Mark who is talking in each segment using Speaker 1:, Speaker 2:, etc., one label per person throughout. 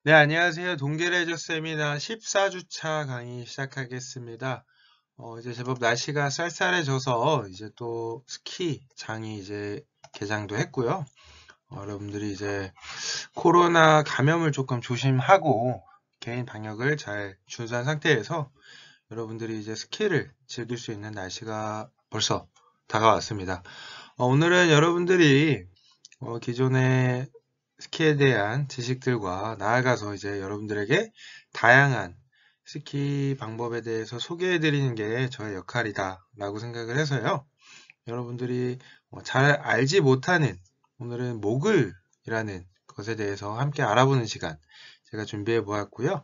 Speaker 1: 네, 안녕하세요. 동계레저 세미나 14주차 강의 시작하겠습니다. 이제 제법 날씨가 쌀쌀해져서 이제 또 스키장이 이제 개장도 했고요. 여러분들이 이제 코로나 감염을 조금 조심하고 개인 방역을 잘 준수한 상태에서 여러분들이 이제 스키를 즐길 수 있는 날씨가 벌써 다가왔습니다. 오늘은 여러분들이 기존의 스키에 대한 지식들과 나아가서 이제 여러분들에게 다양한 스키 방법에 대해서 소개해 드리는 게 저의 역할이다 라고 생각을 해서요. 여러분들이 잘 알지 못하는 오늘은 모글이라는 것에 대해서 함께 알아보는 시간 제가 준비해 보았고요.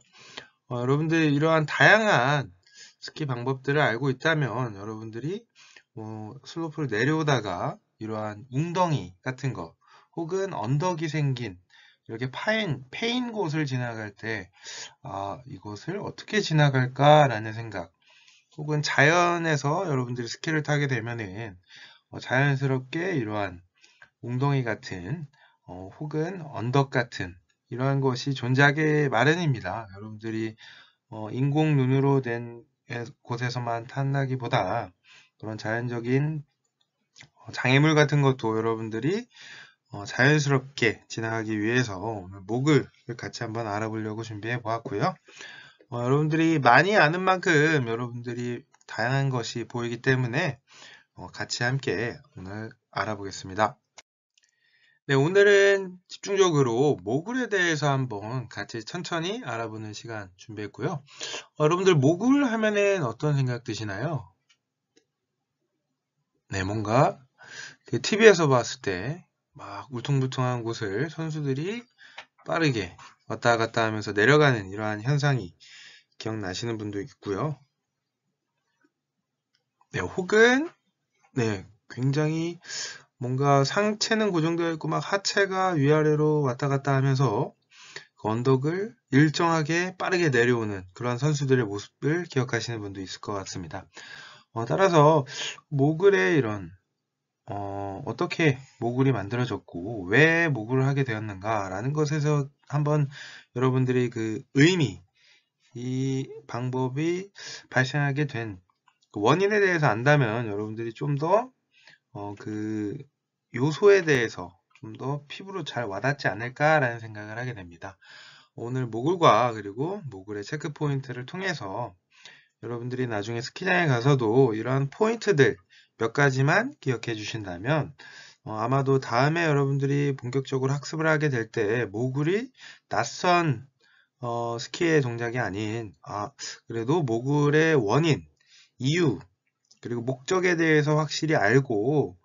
Speaker 1: 여러분들이 이러한 다양한 스키 방법들을 알고 있다면 여러분들이 슬로프를 내려오다가 이러한 웅덩이 같은 거 혹은 언덕이 생긴 이렇게 패인 곳을 지나갈 때, 이곳을 어떻게 지나갈까라는 생각, 혹은 자연에서 여러분들이 스키를 타게 되면은 자연스럽게 이러한 웅덩이 같은, 혹은 언덕 같은 이러한 것이 존재하게 마련입니다. 여러분들이 인공 눈으로 된 곳에서만 탐나기보다 그런 자연적인 장애물 같은 것도 여러분들이 자연스럽게 지나가기 위해서 오늘 목을 같이 한번 알아보려고 준비해 보았고요. 여러분들이 많이 아는 만큼 여러분들이 다양한 것이 보이기 때문에 같이 함께 오늘 알아보겠습니다. 네, 오늘은 집중적으로 모굴에 대해서 한번 같이 천천히 알아보는 시간 준비했고요. 여러분들 모굴 하면은 어떤 생각 드시나요? 네, 뭔가 TV에서 봤을 때 막 울퉁불퉁한 곳을 선수들이 빠르게 왔다 갔다 하면서 내려가는 이러한 현상이 기억나시는 분도 있고요. 네, 혹은 네, 굉장히 뭔가 상체는 고정되어 있고 막 하체가 위아래로 왔다 갔다 하면서 그 언덕을 일정하게 빠르게 내려오는 그런 선수들의 모습을 기억하시는 분도 있을 것 같습니다. 따라서 모글의 이런 어떻게 모글이 만들어졌고 왜 모글을 하게 되었는가라는 것에서 한번 여러분들이 그 의미, 이 방법이 발생하게 된 그 원인에 대해서 안다면 여러분들이 좀 더 그 요소에 대해서 좀 더 피부로 잘 와닿지 않을까라는 생각을 하게 됩니다. 오늘 모글과 그리고 모글의 체크 포인트를 통해서 여러분들이 나중에 스키장에 가서도 이러한 포인트들 몇 가지만 기억해 주신다면 아마도 다음에 여러분들이 본격적으로 학습을 하게 될 때 모글이 낯선 스키의 동작이 아닌 그래도 모글의 원인, 이유, 그리고 목적에 대해서 확실히 알고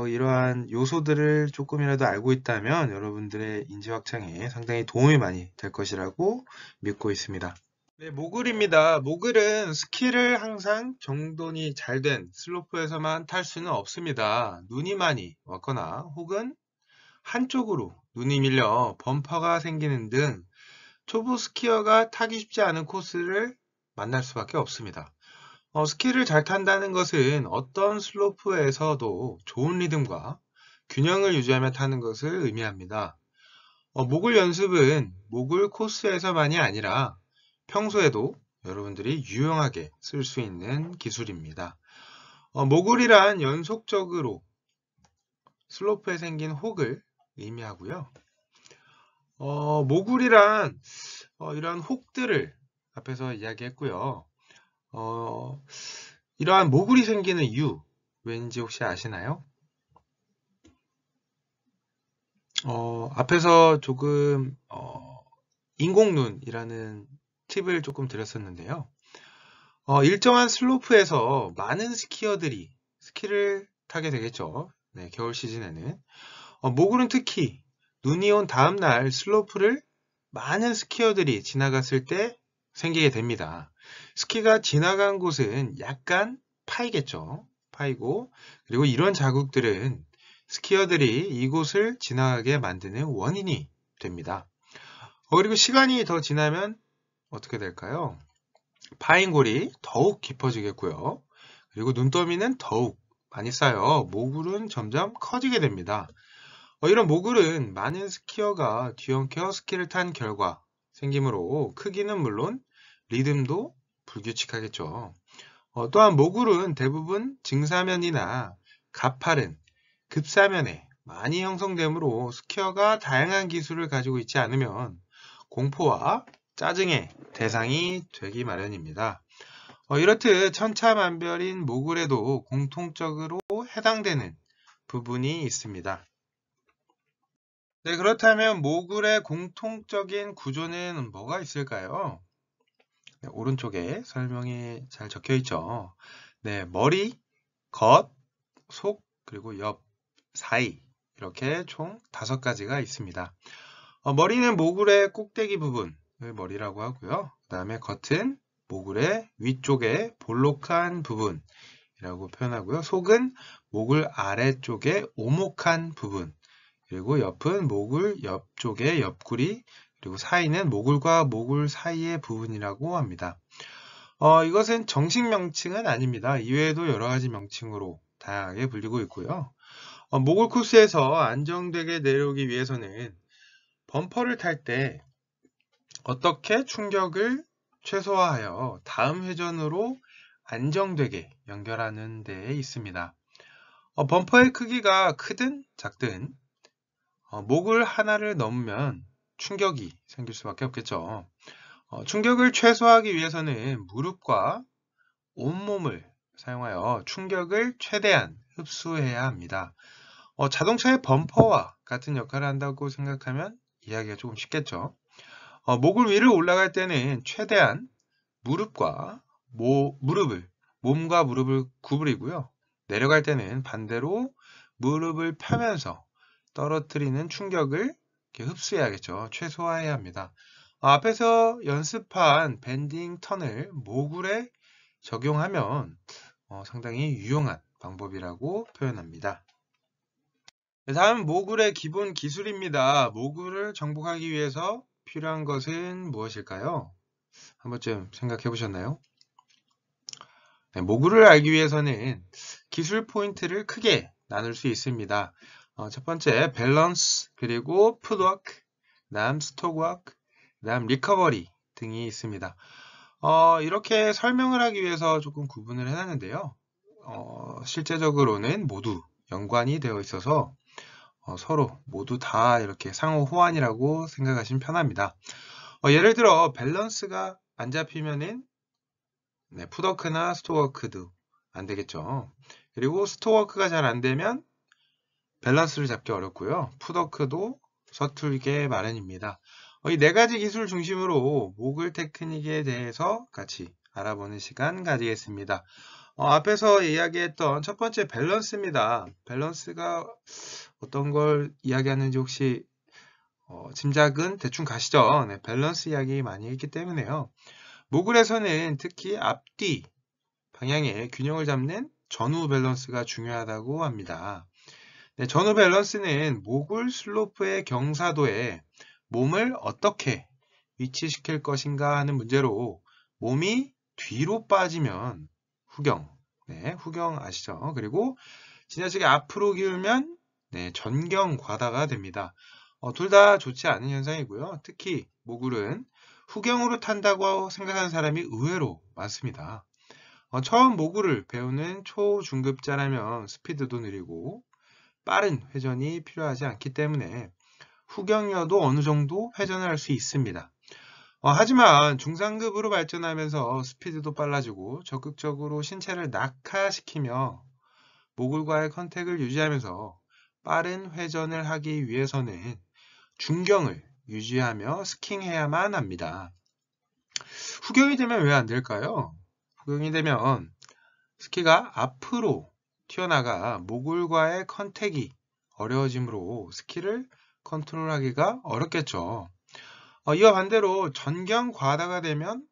Speaker 1: 이러한 요소들을 조금이라도 알고 있다면 여러분들의 인지 확장에 상당히 도움이 많이 될 것이라고 믿고 있습니다. 네, 모글입니다. 모글은 스키를 항상 정돈이 잘 된 슬로프에서만 탈 수는 없습니다. 눈이 많이 왔거나 혹은 한쪽으로 눈이 밀려 범퍼가 생기는 등 초보 스키어가 타기 쉽지 않은 코스를 만날 수밖에 없습니다. 스키를 잘 탄다는 것은 어떤 슬로프에서도 좋은 리듬과 균형을 유지하며 타는 것을 의미합니다. 모글 연습은 모글 코스에서만이 아니라 평소에도 여러분들이 유용하게 쓸 수 있는 기술입니다. 모글이란 연속적으로 슬로프에 생긴 혹을 의미하고요. 모글이란 이러한 혹들을 앞에서 이야기했고요. 어, 이러한 모글이 생기는 이유 왠지 혹시 아시나요? 앞에서 조금 인공눈이라는 팁을 조금 드렸었는데요. 일정한 슬로프에서 많은 스키어들이 스키를 타게 되겠죠. 네, 겨울 시즌에는. 모글은 특히 눈이 온 다음날 슬로프를 많은 스키어들이 지나갔을 때 생기게 됩니다. 스키가 지나간 곳은 약간 파이겠죠. 파이고, 그리고 이런 자국들은 스키어들이 이곳을 지나가게 만드는 원인이 됩니다. 그리고 시간이 더 지나면 어떻게 될까요? 파인골이 더욱 깊어지겠고요. 그리고 눈더미는 더욱 많이 쌓여 모글은 점점 커지게 됩니다. 이런 모글은 많은 스키어가 뒤엉켜 스키를 탄 결과 생기므로 크기는 물론 리듬도 불규칙하겠죠. 또한 모굴은 대부분 증사면이나 가파른 급사면에 많이 형성되므로 스퀘어가 다양한 기술을 가지고 있지 않으면 공포와 짜증의 대상이 되기 마련입니다. 이렇듯 천차만별인 모굴에도 공통적으로 해당되는 부분이 있습니다. 네, 그렇다면 모굴의 공통적인 구조는 뭐가 있을까요? 네, 오른쪽에 설명이 잘 적혀 있죠. 네, 머리, 겉, 속, 그리고 옆, 사이 이렇게 총 5가지가 있습니다. 머리는 모굴의 꼭대기 부분을 머리라고 하고요. 그 다음에 겉은 모굴의 위쪽에 볼록한 부분이라고 표현하고요. 속은 모굴 아래쪽에 오목한 부분, 그리고 옆은 모굴 옆쪽의 옆구리, 그리고 사이는 모굴과 모굴 사이의 부분이라고 합니다. 이것은 정식 명칭은 아닙니다. 이외에도 여러 가지 명칭으로 다양하게 불리고 있고요. 모굴 코스에서 안정되게 내려오기 위해서는 범퍼를 탈 때 어떻게 충격을 최소화하여 다음 회전으로 안정되게 연결하는 데에 있습니다. 범퍼의 크기가 크든 작든 모굴 하나를 넘으면 충격이 생길 수밖에 없겠죠. 충격을 최소화하기 위해서는 무릎과 온몸을 사용하여 충격을 최대한 흡수해야 합니다. 자동차의 범퍼와 같은 역할을 한다고 생각하면 이해하기가 조금 쉽겠죠. 모굴 위를 올라갈 때는 최대한 무릎과 몸과 무릎을 구부리고요. 내려갈 때는 반대로 무릎을 펴면서 떨어뜨리는 충격을 이렇게 흡수해야겠죠. 최소화해야 합니다. 앞에서 연습한 밴딩 턴을 모굴에 적용하면 상당히 유용한 방법이라고 표현합니다. 다음 모굴의 기본 기술입니다. 모굴을 정복하기 위해서 필요한 것은 무엇일까요? 한 번쯤 생각해 보셨나요? 네, 모굴을 알기 위해서는 기술 포인트를 크게 나눌 수 있습니다. 첫 번째 밸런스, 그리고 풋워크, 그 다음 스톡워크, 그 다음 리커버리 등이 있습니다. 이렇게 설명을 하기 위해서 조금 구분을 해놨는데요. 실제적으로는 모두 연관이 되어 있어서 서로 모두 다 이렇게 상호 호환이라고 생각하시면 편합니다. 예를 들어 밸런스가 안 잡히면은 풋워크나 스톡워크도 안 되겠죠. 그리고 스톡워크가 잘 안 되면 밸런스를 잡기 어렵고요. 풋워크도 서툴게 마련입니다. 이 4가지 기술 중심으로 모글 테크닉에 대해서 같이 알아보는 시간 가지겠습니다. 앞에서 이야기했던 첫 번째 밸런스입니다. 밸런스가 어떤 걸 이야기하는지 혹시 짐작은 대충 가시죠? 네, 밸런스 이야기 많이 했기 때문에요. 모글에서는 특히 앞뒤 방향의 균형을 잡는 전후 밸런스가 중요하다고 합니다. 네, 전후 밸런스는 모굴 슬로프의 경사도에 몸을 어떻게 위치시킬 것인가 하는 문제로 몸이 뒤로 빠지면 후경, 후경 아시죠? 그리고 지나치게 앞으로 기울면 전경 과다가 됩니다. 둘 다 좋지 않은 현상이고요. 특히 모굴은 후경으로 탄다고 생각하는 사람이 의외로 많습니다. 처음 모굴을 배우는 초중급자라면 스피드도 느리고 빠른 회전이 필요하지 않기 때문에 후경이어도 어느 정도 회전을 할 수 있습니다. 하지만 중상급으로 발전하면서 스피드도 빨라지고 적극적으로 신체를 낙하시키며 모굴과의 컨택을 유지하면서 빠른 회전을 하기 위해서는 중경을 유지하며 스킹해야만 합니다. 후경이 되면 왜 안 될까요? 후경이 되면 스키가 앞으로 튀어나가 모굴과의 컨택이 어려워지므로 스키를 컨트롤하기가 어렵겠죠. 이와 반대로 전경 과다가 되면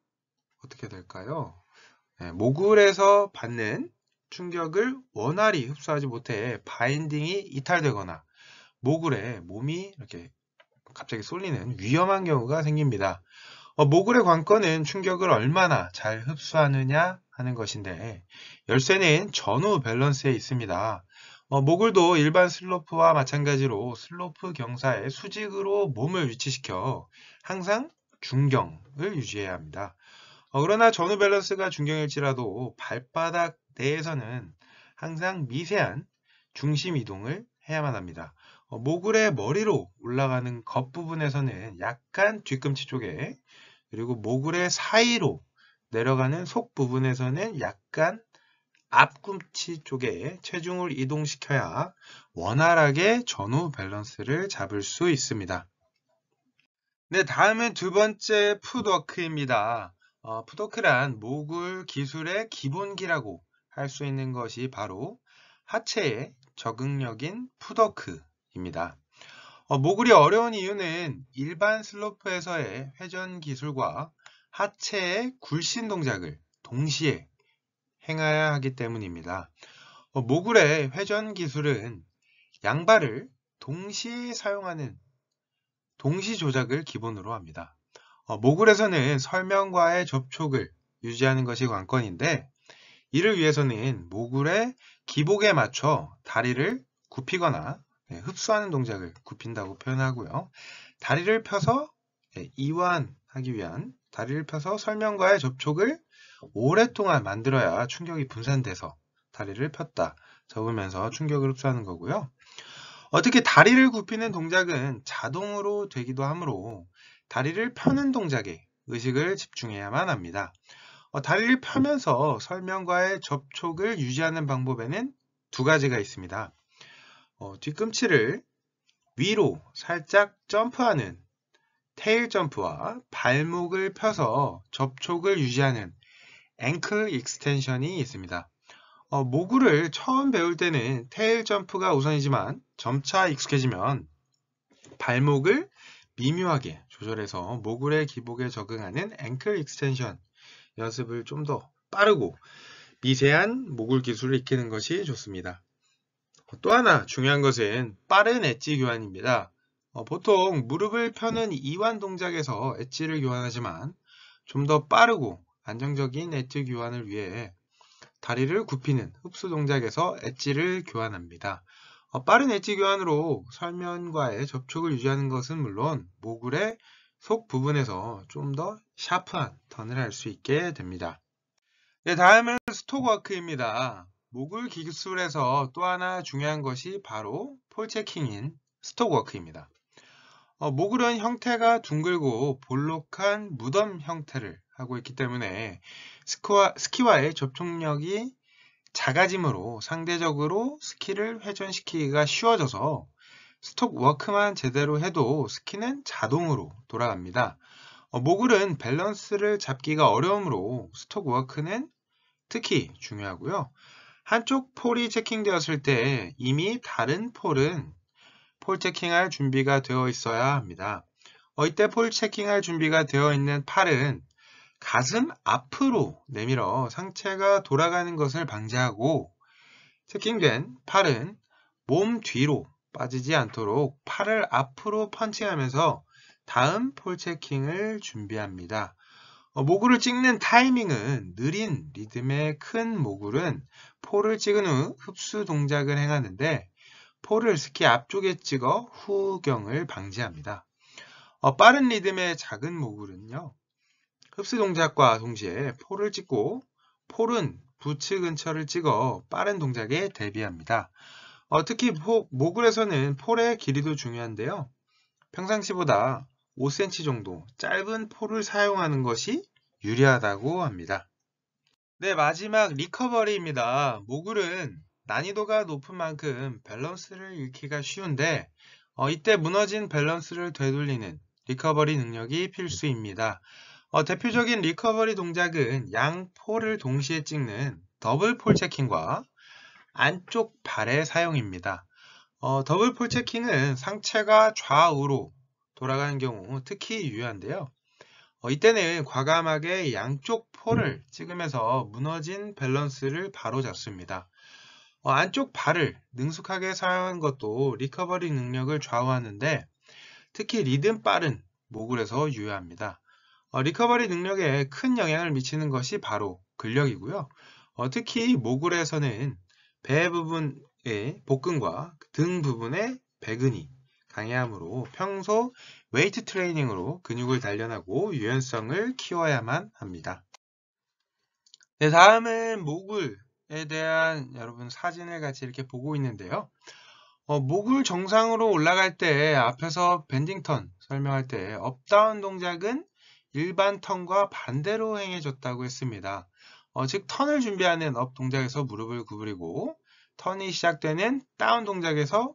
Speaker 1: 어떻게 될까요? 모굴에서 받는 충격을 원활히 흡수하지 못해 바인딩이 이탈되거나 모굴에 몸이 이렇게 갑자기 쏠리는 위험한 경우가 생깁니다. 모굴의 관건은 충격을 얼마나 잘 흡수하느냐 하는 것인데 열쇠는 전후 밸런스에 있습니다. 모굴도 일반 슬로프와 마찬가지로 슬로프 경사에 수직으로 몸을 위치시켜 항상 중경을 유지해야 합니다. 그러나 전후 밸런스가 중경일지라도 발바닥 내에서는 항상 미세한 중심 이동을 해야만 합니다. 모굴의 머리로 올라가는 겉부분에서는 약간 뒤꿈치 쪽에, 그리고 모굴의 사이로 내려가는 속 부분에서는 약간 앞꿈치 쪽에 체중을 이동시켜야 원활하게 전후 밸런스를 잡을 수 있습니다. 네, 다음은 두 번째 풋워크입니다. 풋워크란 모굴 기술의 기본기라고 할 수 있는 것이 바로 하체의 적응력인 풋워크입니다. 모굴이 어려운 이유는 일반 슬로프에서의 회전 기술과 하체의 굴신 동작을 동시에 행해야 하기 때문입니다. 모굴의 회전 기술은 양발을 동시에 사용하는 동시 조작을 기본으로 합니다. 모굴에서는 설명과의 접촉을 유지하는 것이 관건인데, 이를 위해서는 모굴의 기복에 맞춰 다리를 굽히거나 흡수하는 동작을 굽힌다고 표현하고요. 다리를 펴서 이완하기 위한, 다리를 펴서 설명과의 접촉을 오랫동안 만들어야 충격이 분산돼서 다리를 폈다 접으면서 충격을 흡수하는 거고요. 특히 다리를 굽히는 동작은 자동으로 되기도 하므로 다리를 펴는 동작에 의식을 집중해야만 합니다. 다리를 펴면서 설명과의 접촉을 유지하는 방법에는 두 가지가 있습니다. 뒤꿈치를 위로 살짝 점프하는 테일 점프와 발목을 펴서 접촉을 유지하는 앵클 익스텐션이 있습니다. 모굴을 처음 배울 때는 테일 점프가 우선이지만 점차 익숙해지면 발목을 미묘하게 조절해서 모굴의 기복에 적응하는 앵클 익스텐션 연습을 좀 더 빠르고 미세한 모굴 기술을 익히는 것이 좋습니다. 또 하나 중요한 것은 빠른 엣지 교환입니다. 보통 무릎을 펴는 이완 동작에서 엣지를 교환하지만 좀 더 빠르고 안정적인 엣지 교환을 위해 다리를 굽히는 흡수 동작에서 엣지를 교환합니다. 빠른 엣지 교환으로 설면과의 접촉을 유지하는 것은 물론 모굴의 속 부분에서 좀 더 샤프한 턴을 할 수 있게 됩니다. 네, 다음은 스톡워크입니다. 모굴 기술에서 또 하나 중요한 것이 바로 폴체킹인 스톡워크입니다. 모굴은 형태가 둥글고 볼록한 무덤 형태를 하고 있기 때문에 스키와의 접촉력이 작아지므로 상대적으로 스키를 회전시키기가 쉬워져서 스톡워크만 제대로 해도 스키는 자동으로 돌아갑니다. 모굴은 밸런스를 잡기가 어려우므로 스톡워크는 특히 중요하고요. 한쪽 폴이 체킹되었을 때 이미 다른 폴은 폴 체킹할 준비가 되어 있어야 합니다. 이때 폴 체킹할 준비가 되어 있는 팔은 가슴 앞으로 내밀어 상체가 돌아가는 것을 방지하고, 체킹된 팔은 몸 뒤로 빠지지 않도록 팔을 앞으로 펀칭하면서 다음 폴 체킹을 준비합니다. 모굴을 찍는 타이밍은 느린 리듬의 큰 모굴은 폴을 찍은 후 흡수 동작을 행하는데, 폴을 스키 앞쪽에 찍어 후경을 방지합니다. 빠른 리듬의 작은 모굴은요, 흡수 동작과 동시에 폴을 찍고 폴은 부츠 근처를 찍어 빠른 동작에 대비합니다. 특히 모굴에서는 폴의 길이도 중요한데요. 평상시보다 5cm 정도 짧은 폴을 사용하는 것이 유리하다고 합니다. 네, 마지막 리커버리입니다. 모굴은 난이도가 높은 만큼 밸런스를 잃기가 쉬운데, 이때 무너진 밸런스를 되돌리는 리커버리 능력이 필수입니다. 대표적인 리커버리 동작은 양 폴을 동시에 찍는 더블 폴 체킹과 안쪽 발의 사용입니다. 더블 폴 체킹은 상체가 좌우로 돌아가는 경우 특히 유효한데요. 이때는 과감하게 양쪽 폴을 찍으면서 무너진 밸런스를 바로잡습니다. 안쪽 발을 능숙하게 사용하는 것도 리커버리 능력을 좌우하는데, 특히 리듬 빠른 모굴에서 유효합니다. 리커버리 능력에 큰 영향을 미치는 것이 바로 근력이고요. 특히 모굴에서는 배 부분의 복근과 등 부분의 배근이 방해하므로 평소 웨이트 트레이닝으로 근육을 단련하고 유연성을 키워야만 합니다. 네, 다음은 모굴에 대한 여러분 사진을 같이 이렇게 보고 있는데요. 모굴 정상으로 올라갈 때 앞에서 밴딩턴 설명할 때 업다운 동작은 일반 턴과 반대로 행해졌다고 했습니다. 즉 턴을 준비하는 업 동작에서 무릎을 구부리고 턴이 시작되는 다운 동작에서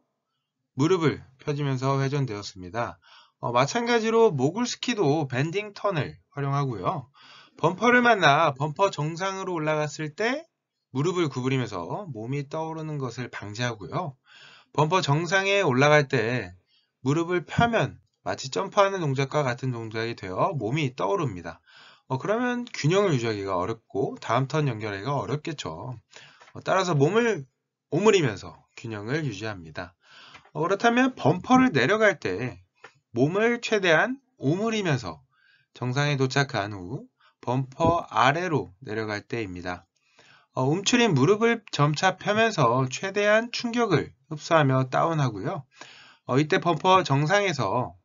Speaker 1: 무릎을 펴주면서 회전되었습니다. 마찬가지로 모굴 스키도 밴딩 턴을 활용하고요. 범퍼를 만나 범퍼 정상으로 올라갔을 때 무릎을 구부리면서 몸이 떠오르는 것을 방지하고요. 범퍼 정상에 올라갈 때 무릎을 펴면 마치 점프하는 동작과 같은 동작이 되어 몸이 떠오릅니다. 그러면 균형을 유지하기가 어렵고 다음 턴 연결하기가 어렵겠죠. 따라서 몸을 오므리면서 균형을 유지합니다. 그렇다면 범퍼를 내려갈 때 몸을 최대한 오므리면서 정상에 도착한 후 범퍼 아래로 내려갈 때입니다. 움츠린 무릎을 점차 펴면서 최대한 충격을 흡수하며 다운하고요. 이때 범퍼 정상에서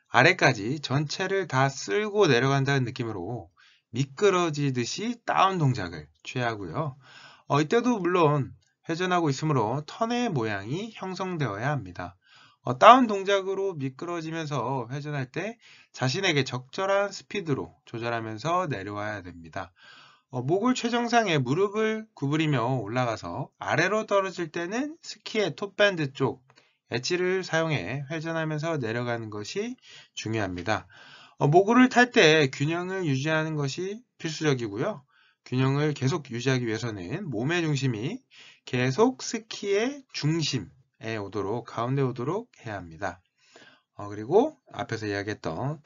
Speaker 1: 아래까지 전체를 다 쓸고 내려간다는 느낌으로 미끄러지듯이 다운 동작을 취하고요. 이때도 물론 회전하고 있으므로 턴의 모양이 형성되어야 합니다. 다운 동작으로 미끄러지면서 회전할 때 자신에게 적절한 스피드로 조절하면서 내려와야 됩니다. 목을 최정상에 무릎을 구부리며 올라가서 아래로 떨어질 때는 스키의 톱밴드 쪽 엣지를 사용해 회전하면서 내려가는 것이 중요합니다. 모굴을 탈 때 균형을 유지하는 것이 필수적이고요. 균형을 계속 유지하기 위해서는 몸의 중심이 계속 스키의 중심에 오도록, 가운데 오도록 해야 합니다. 그리고 앞에서 이야기했던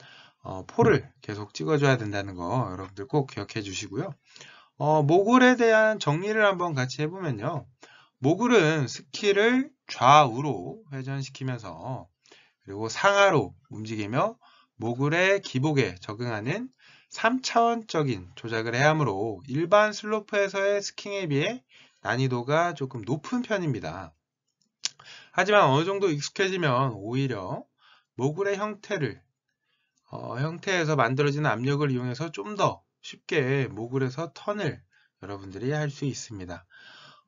Speaker 1: 폴을 계속 찍어줘야 된다는 거 여러분들 꼭 기억해 주시고요. 모굴에 대한 정리를 한번 같이 해보면요. 모굴은 스키를 좌우로 회전시키면서 그리고 상하로 움직이며 모굴의 기복에 적응하는 3차원적인 조작을 해야 하므로 일반 슬로프에서의 스킹에 비해 난이도가 조금 높은 편입니다. 하지만 어느 정도 익숙해지면 오히려 모굴의 형태에서 만들어지는 압력을 이용해서 좀 더 쉽게 모굴에서 턴을 여러분들이 할 수 있습니다.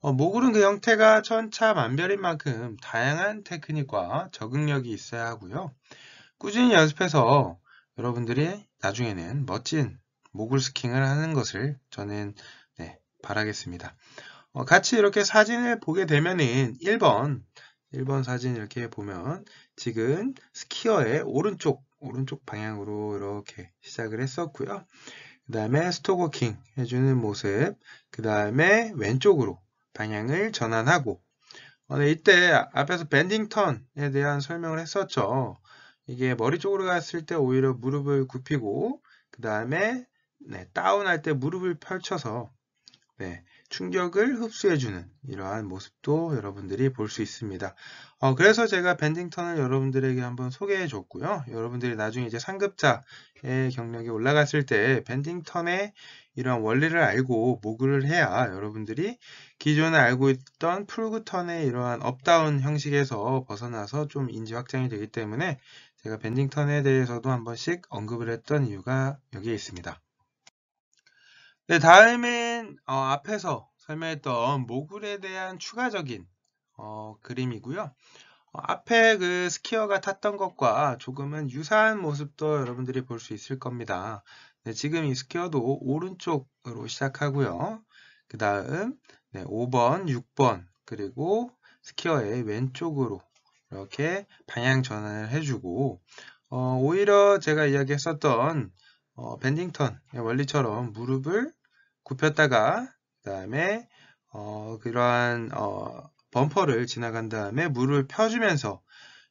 Speaker 1: 모굴은 그 형태가 천차만별인 만큼 다양한 테크닉과 적응력이 있어야 하고요. 꾸준히 연습해서 여러분들이 나중에는 멋진 모굴 스킹을 하는 것을 저는 바라겠습니다. 같이 이렇게 사진을 보게 되면은 1번 사진 이렇게 보면 지금 스키어의 오른쪽 방향으로 이렇게 시작을 했었고요. 그 다음에 스톡워킹 해주는 모습, 그 다음에 왼쪽으로 방향을 전환하고 이때 앞에서 밴딩 턴에 대한 설명을 했었죠. 이게 머리 쪽으로 갔을 때 오히려 무릎을 굽히고 그 다음에 다운할 때 무릎을 펼쳐서 충격을 흡수해주는 이러한 모습도 여러분들이 볼 수 있습니다. 그래서 제가 밴딩 턴을 여러분들에게 한번 소개해 줬고요. 여러분들이 나중에 이제 상급자의 경력이 올라갔을 때 밴딩 턴의 이러한 원리를 알고 모굴을 해야 여러분들이 기존에 알고 있던 풀그 턴의 이러한 업다운 형식에서 벗어나서 좀 인지 확장이 되기 때문에 제가 밴딩 턴에 대해서도 한 번씩 언급을 했던 이유가 여기에 있습니다. 네, 다음은 앞에서 설명했던 모굴에 대한 추가적인 그림이고요. 앞에 그 스키어가 탔던 것과 조금은 유사한 모습도 여러분들이 볼 수 있을 겁니다. 네, 지금 이 스키어도 오른쪽으로 시작하고요. 그 다음 5번, 6번 그리고 스키어의 왼쪽으로 이렇게 방향 전환을 해주고 오히려 제가 이야기했었던 밴딩턴의 원리처럼 무릎을 굽혔다가 그 다음에 그러한 범퍼를 지나간 다음에 무릎을 펴주면서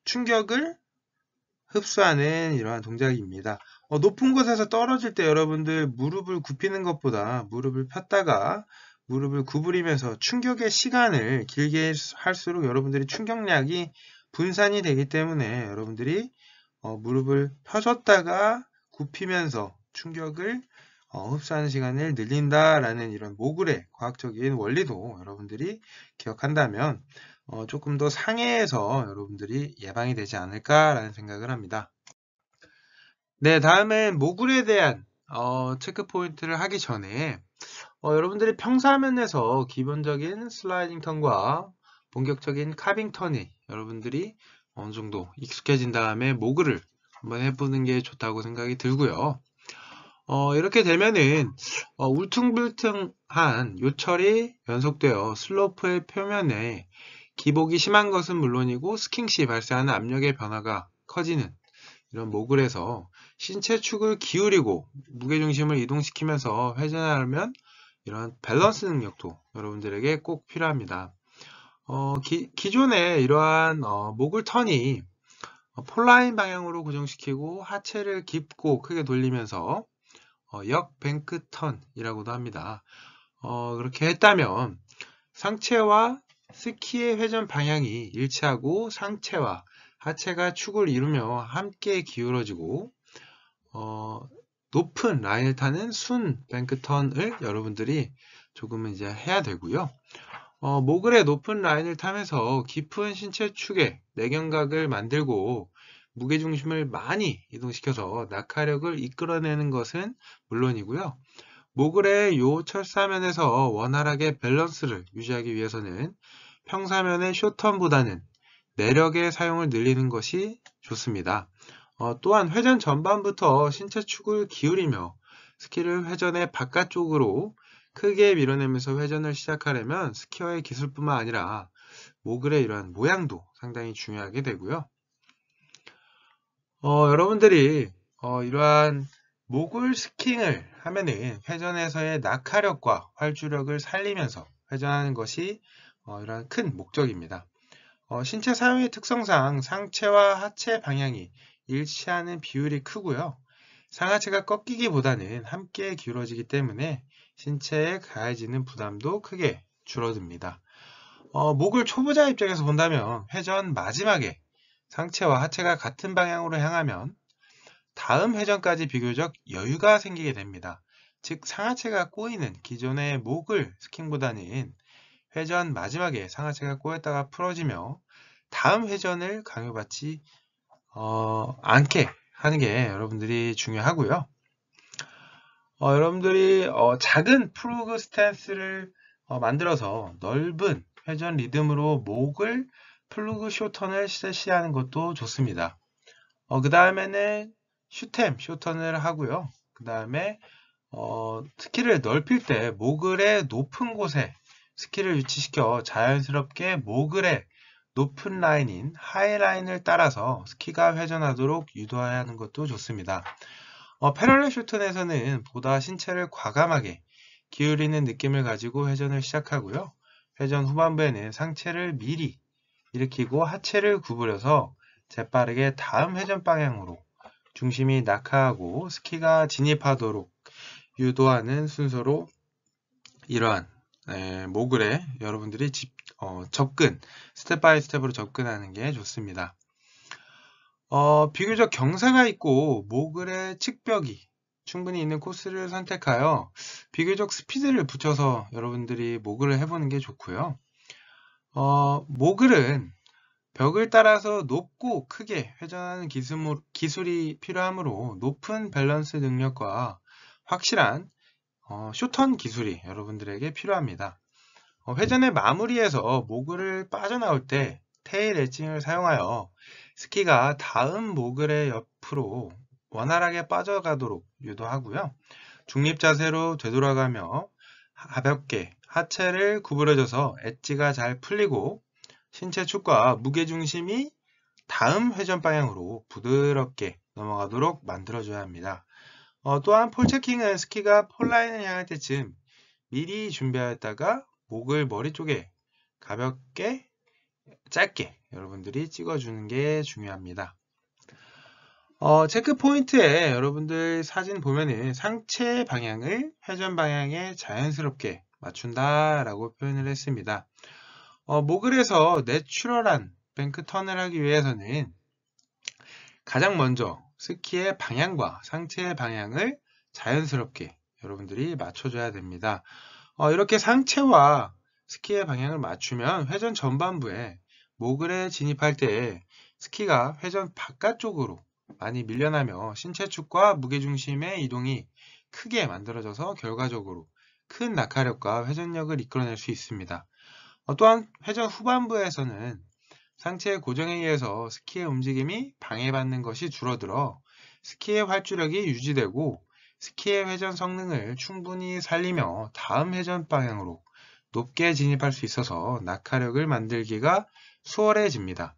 Speaker 1: 충격을 흡수하는 이러한 동작입니다. 높은 곳에서 떨어질 때 여러분들 무릎을 굽히는 것보다 무릎을 폈다가 무릎을 구부리면서 충격의 시간을 길게 할수록 여러분들이 충격량이 분산이 되기 때문에 여러분들이 무릎을 펴줬다가 굽히면서 충격을 흡수하는 시간을 늘린다라는 이런 모굴의 과학적인 원리도 여러분들이 기억한다면 조금 더 상해해서 여러분들이 예방이 되지 않을까라는 생각을 합니다. 네, 다음엔 모굴에 대한 체크 포인트를 하기 전에 여러분들이 평사면에서 기본적인 슬라이딩 턴과 본격적인 카빙 턴이 여러분들이 어느 정도 익숙해진 다음에 모글을 한번 해보는 게 좋다고 생각이 들고요. 이렇게 되면은 울퉁불퉁한 요철이 연속되어 슬로프의 표면에 기복이 심한 것은 물론이고 스킹 시 발생하는 압력의 변화가 커지는 이런 모글에서 신체 축을 기울이고 무게중심을 이동시키면서 회전하려면 이런 밸런스 능력도 여러분들에게 꼭 필요합니다. 기존에 이러한 모글 턴이 폴라인 방향으로 고정시키고 하체를 깊고 크게 돌리면서 역뱅크 턴이라고도 합니다. 그렇게 했다면 상체와 스키의 회전 방향이 일치하고 상체와 하체가 축을 이루며 함께 기울어지고 높은 라인을 타는 순 뱅크 턴을 여러분들이 조금은 이제 해야 되고요. 모글의 높은 라인을 타면서 깊은 신체 축의 내경각을 만들고 무게중심을 많이 이동시켜서 낙하력을 이끌어내는 것은 물론이고요. 모글의 요 철사면에서 원활하게 밸런스를 유지하기 위해서는 평사면의 숏턴보다는 내력의 사용을 늘리는 것이 좋습니다. 또한 회전 전반부터 신체 축을 기울이며 스키를 회전의 바깥쪽으로 크게 밀어내면서 회전을 시작하려면 스키어의 기술뿐만 아니라 모글의 이러한 모양도 상당히 중요하게 되고요. 여러분들이 이러한 모글 스킹을 하면은 회전에서의 낙하력과 활주력을 살리면서 회전하는 것이 이러한 큰 목적입니다. 신체 사용의 특성상 상체와 하체 방향이 일치하는 비율이 크고요. 상하체가 꺾이기보다는 함께 기울어지기 때문에 신체에 가해지는 부담도 크게 줄어듭니다. 목을 초보자 입장에서 본다면 회전 마지막에 상체와 하체가 같은 방향으로 향하면 다음 회전까지 비교적 여유가 생기게 됩니다. 즉 상하체가 꼬이는 기존의 목을 스킹보다는 회전 마지막에 상하체가 꼬였다가 풀어지며 다음 회전을 강요받지 않게 하는 게 여러분들이 중요하고요. 여러분들이 작은 프로그 스탠스를 만들어서 넓은 회전 리듬으로 목을 플루그 쇼턴을 시하는 것도 좋습니다. 그 다음에는 슈템 쇼턴을 하고요. 그 다음에 스키를 넓힐 때 모글의 높은 곳에 스키를 위치시켜 자연스럽게 모글의 높은 라인인 하이라인을 따라서 스키가 회전하도록 유도해야 하는 것도 좋습니다. 패러렐 쇼턴에서는 보다 신체를 과감하게 기울이는 느낌을 가지고 회전을 시작하고요. 회전 후반부에는 상체를 미리 일으키고 하체를 구부려서 재빠르게 다음 회전 방향으로 중심이 낙하하고 스키가 진입하도록 유도하는 순서로 이러한 모글에 여러분들이 접근, 스텝 바이 스텝으로 접근하는 게 좋습니다. 비교적 경사가 있고 모글의 측벽이 충분히 있는 코스를 선택하여 비교적 스피드를 붙여서 여러분들이 모글을 해보는 게 좋고요. 모글은 벽을 따라서 높고 크게 회전하는 기술이 필요하므로 높은 밸런스 능력과 확실한 쇼턴 기술이 여러분들에게 필요합니다. 회전의 마무리에서 모글을 빠져나올 때 테일 엣징을 사용하여 스키가 다음 모글의 옆으로 원활하게 빠져가도록 유도하고요. 중립 자세로 되돌아가며 가볍게 하체를 구부려줘서 엣지가 잘 풀리고 신체 축과 무게중심이 다음 회전 방향으로 부드럽게 넘어가도록 만들어줘야 합니다. 또한 폴체킹은 스키가 폴라인을 향할 때쯤 미리 준비하였다가 목을 머리 쪽에 가볍게 짧게 여러분들이 찍어주는 게 중요합니다. 체크 포인트에 여러분들 사진 보면은 상체 방향을 회전 방향에 자연스럽게 맞춘다 라고 표현을 했습니다. 모글에서 내추럴한 뱅크 턴을 하기 위해서는 가장 먼저 스키의 방향과 상체의 방향을 자연스럽게 여러분들이 맞춰줘야 됩니다. 이렇게 상체와 스키의 방향을 맞추면 회전 전반부에 모글에 진입할 때 스키가 회전 바깥쪽으로 많이 밀려나며 신체축과 무게중심의 이동이 크게 만들어져서 결과적으로 큰 낙하력과 회전력을 이끌어낼 수 있습니다. 또한 회전 후반부에서는 상체의 고정에 의해서 스키의 움직임이 방해받는 것이 줄어들어 스키의 활주력이 유지되고 스키의 회전 성능을 충분히 살리며 다음 회전 방향으로 높게 진입할 수 있어서 낙하력을 만들기가 수월해집니다.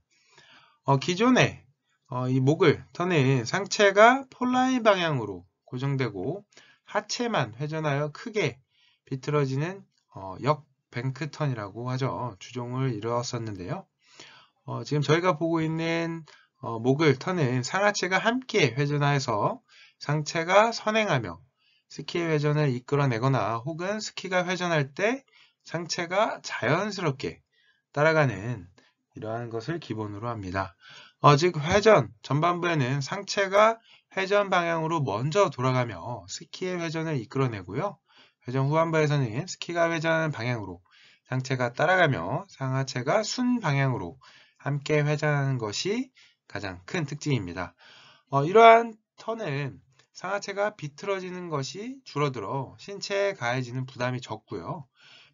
Speaker 1: 기존에 이 목을 터는 상체가 폴라인 방향으로 고정되고 하체만 회전하여 크게 비틀어지는 역뱅크턴이라고 하죠. 주종을 이루었었는데요. 지금 저희가 보고 있는 목을 터는 상하체가 함께 회전하여서 상체가 선행하며 스키의 회전을 이끌어내거나 혹은 스키가 회전할 때 상체가 자연스럽게 따라가는 이러한 것을 기본으로 합니다. 즉 회전 전반부에는 상체가 회전 방향으로 먼저 돌아가며 스키의 회전을 이끌어내고요. 회전 후반부에서는 스키가 회전하는 방향으로 상체가 따라가며 상하체가 순 방향으로 함께 회전하는 것이 가장 큰 특징입니다. 이러한 턴은 상하체가 비틀어지는 것이 줄어들어 신체에 가해지는 부담이 적고요.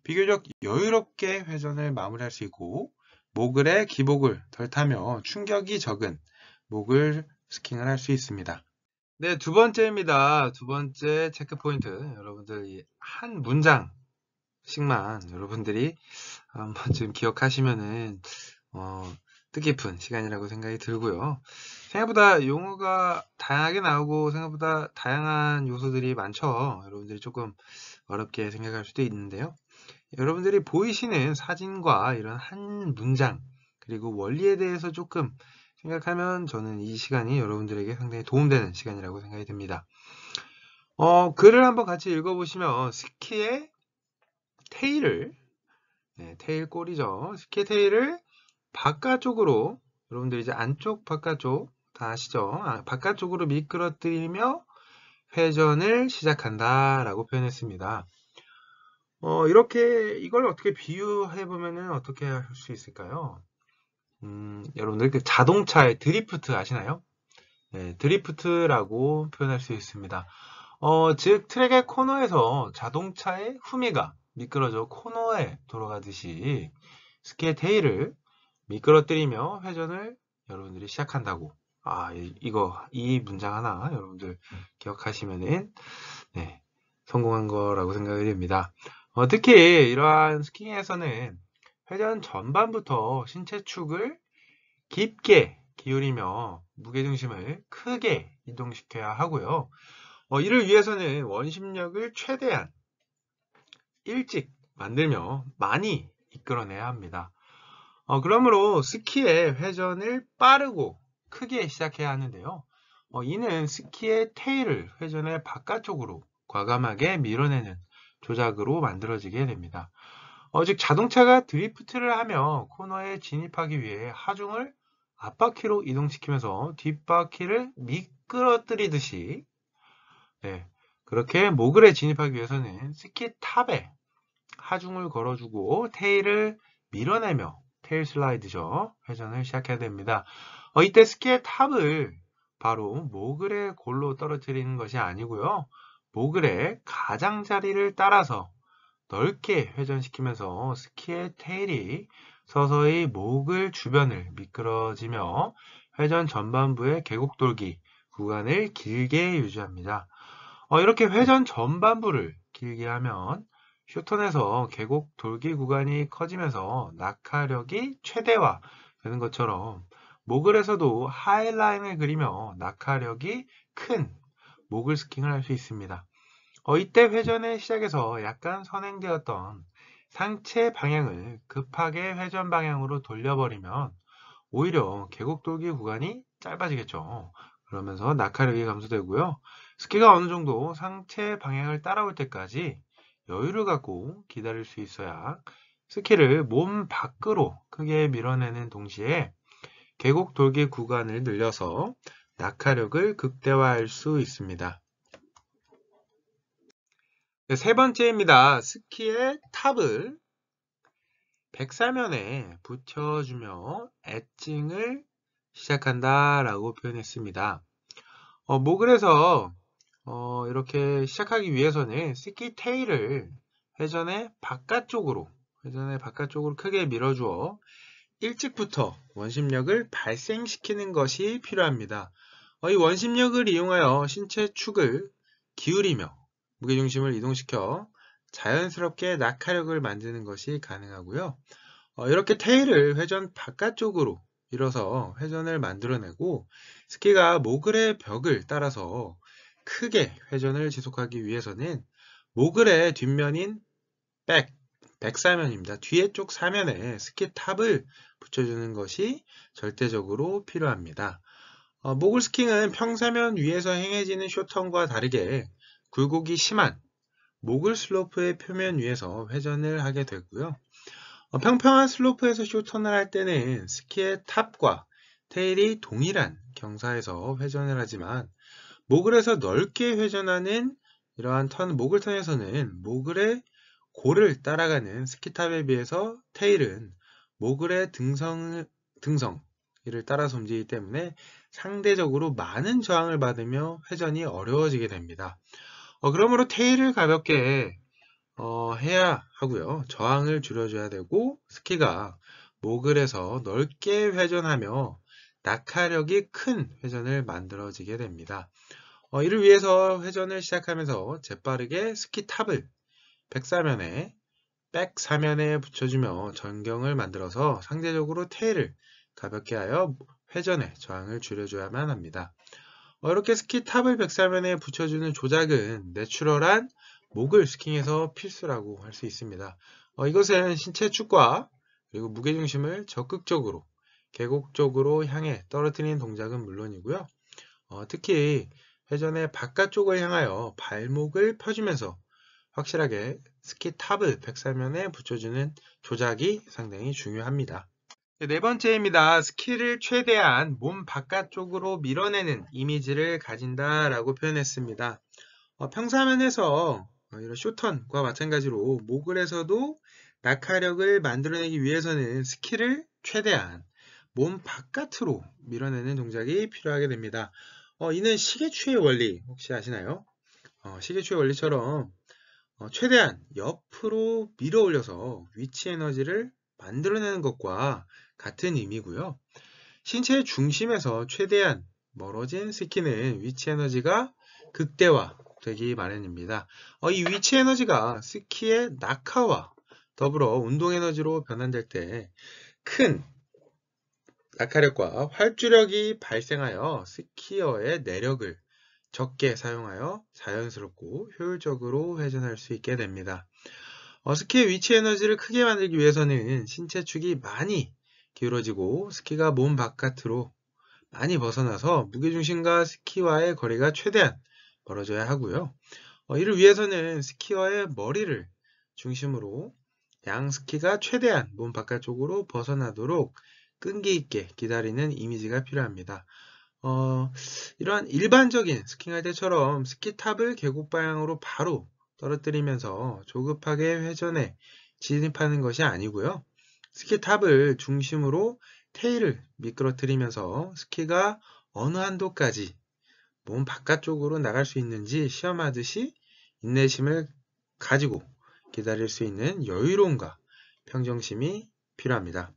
Speaker 1: 비교적 여유롭게 회전을 마무리할 수 있고 모글에 기복을 덜 타며 충격이 적은 모글 스킹을 할 수 있습니다. 네, 두 번째입니다. 두 번째 체크 포인트. 여러분들 한 문장씩만 여러분들이 한번 좀 기억하시면은 뜻깊은 시간이라고 생각이 들고요. 생각보다 용어가 다양하게 나오고 생각보다 다양한 요소들이 많죠. 여러분들이 조금 어렵게 생각할 수도 있는데요. 여러분들이 보이시는 사진과 이런 한 문장 그리고 원리에 대해서 조금 생각하면 저는 이 시간이 여러분들에게 상당히 도움되는 시간이라고 생각이 듭니다. 글을 한번 같이 읽어보시면 스키의 테일을 테일 꼬리죠. 스키의 테일을 바깥쪽으로 여러분들 이제 안쪽 바깥쪽 다 아시죠? 바깥쪽으로 미끄러뜨리며 회전을 시작한다 라고 표현했습니다. 이렇게 이걸 어떻게 비유해 보면은 어떻게 할 수 있을까요? 여러분들 그 자동차의 드리프트 아시나요? 네, 드리프트라고 표현할 수 있습니다. 즉 트랙의 코너에서 자동차의 후미가 미끄러져 코너에 돌아가듯이 스키의 테일을 미끄러뜨리며 회전을 여러분들이 시작한다고. 이 문장 하나 여러분들 기억하시면은 네, 성공한 거라고 생각이 됩니다. 특히 이러한 스키ing에서는 회전 전반부터 신체축을 깊게 기울이며 무게중심을 크게 이동시켜야 하고요. 이를 위해서는 원심력을 최대한 일찍 만들며 많이 이끌어내야 합니다. 그러므로 스키의 회전을 빠르고 크게 시작해야 하는데요. 이는 스키의 테일을 회전의 바깥쪽으로 과감하게 밀어내는 조작으로 만들어지게 됩니다. 즉 자동차가 드리프트를 하며 코너에 진입하기 위해 하중을 앞바퀴로 이동시키면서 뒷바퀴를 미끄러뜨리듯이 그렇게 모글에 진입하기 위해서는 스키 탑에 하중을 걸어주고 테일을 밀어내며 테일 슬라이드죠. 회전을 시작해야 됩니다. 이때 스키의 탑을 바로 모글의 골로 떨어뜨리는 것이 아니고요. 모글의 가장자리를 따라서 넓게 회전시키면서 스키의 테일이 서서히 모글 주변을 미끄러지며 회전 전반부의 계곡돌기 구간을 길게 유지합니다. 이렇게 회전 전반부를 길게 하면 쇼턴에서 계곡 돌기 구간이 커지면서 낙하력이 최대화 되는 것처럼 모글에서도 하이라인을 그리며 낙하력이 큰 모글 스킹을 할 수 있습니다. 이때 회전의 시작에서 약간 선행되었던 상체 방향을 급하게 회전 방향으로 돌려버리면 오히려 계곡 돌기 구간이 짧아지겠죠. 그러면서 낙하력이 감소되고요. 스키가 어느 정도 상체 방향을 따라올 때까지 여유를 갖고 기다릴 수 있어야 스키를 몸 밖으로 크게 밀어내는 동시에 계곡 돌기 구간을 늘려서 낙하력을 극대화할 수 있습니다. 세 번째입니다. 스키의 탑을 백사면에 붙여주며 엣징을 시작한다 라고 표현했습니다. 목을 해서 이렇게 시작하기 위해서는 스키 테일을 회전의 바깥쪽으로 크게 밀어주어 일찍부터 원심력을 발생시키는 것이 필요합니다. 이 원심력을 이용하여 신체 축을 기울이며 무게중심을 이동시켜 자연스럽게 낙하력을 만드는 것이 가능하고요. 이렇게 테일을 회전 바깥쪽으로 밀어서 회전을 만들어내고 스키가 모글의 벽을 따라서 크게 회전을 지속하기 위해서는 모글의 뒷면인 백사면입니다. 뒤에 쪽 사면에 스키 탑을 붙여주는 것이 절대적으로 필요합니다. 모글 스킹은 평사면 위에서 행해지는 쇼턴과 다르게 굴곡이 심한 모글 슬로프의 표면 위에서 회전을 하게 되고요. 평평한 슬로프에서 쇼턴을 할 때는 스키의 탑과 테일이 동일한 경사에서 회전을 하지만 모글에서 넓게 회전하는 이러한 모글 턴에서는 모글의 골을 따라가는 스키탑에 비해서 테일은 모글의 등성이를 따라서 움직이기 때문에 상대적으로 많은 저항을 받으며 회전이 어려워지게 됩니다. 그러므로 테일을 가볍게 해야 하고요. 저항을 줄여줘야 되고 스키가 모글에서 넓게 회전하며 낙하력이 큰 회전을 만들어지게 됩니다. 이를 위해서 회전을 시작하면서 재빠르게 스키 탑을 백사면에 붙여주며 전경을 만들어서 상대적으로 테일을 가볍게 하여 회전의 저항을 줄여줘야만 합니다. 이렇게 스키 탑을 백사면에 붙여주는 조작은 내추럴한 모글 스킹에서 필수라고 할 수 있습니다. 이것은 신체 축과 그리고 무게중심을 적극적으로 계곡 쪽으로 향해 떨어뜨리는 동작은 물론이고요. 특히 회전의 바깥쪽을 향하여 발목을 펴주면서 확실하게 스키 탑을 백사면에 붙여주는 조작이 상당히 중요합니다. 네 번째입니다. 스키를 최대한 몸 바깥쪽으로 밀어내는 이미지를 가진다 라고 표현했습니다. 평사면에서 이런 쇼턴과 마찬가지로 모글에서도 낙하력을 만들어내기 위해서는 스키를 최대한 몸 바깥으로 밀어내는 동작이 필요하게 됩니다. 이는 시계추의 원리 혹시 아시나요? 시계추의 원리처럼 최대한 옆으로 밀어 올려서 위치 에너지를 만들어내는 것과 같은 의미고요. 신체의 중심에서 최대한 멀어진 스키는 위치 에너지가 극대화되기 마련입니다. 이 위치 에너지가 스키의 낙하와 더불어 운동 에너지로 변환될 때 큰 낙하력과 활주력이 발생하여 스키어의 내력을 적게 사용하여 자연스럽고 효율적으로 회전할 수 있게 됩니다. 스키의 위치 에너지를 크게 만들기 위해서는 신체 축이 많이 기울어지고 스키가 몸 바깥으로 많이 벗어나서 무게중심과 스키와의 거리가 최대한 벌어져야 하고요. 이를 위해서는 스키어의 머리를 중심으로 양 스키가 최대한 몸 바깥쪽으로 벗어나도록 끈기 있게 기다리는 이미지가 필요합니다. 이러한 일반적인 스킹할 때처럼 스키탑을 계곡 방향으로 바로 떨어뜨리면서 조급하게 회전에 진입하는 것이 아니고요. 스키탑을 중심으로 테일을 미끄러뜨리면서 스키가 어느 한도까지 몸 바깥쪽으로 나갈 수 있는지 시험하듯이 인내심을 가지고 기다릴 수 있는 여유로움과 평정심이 필요합니다.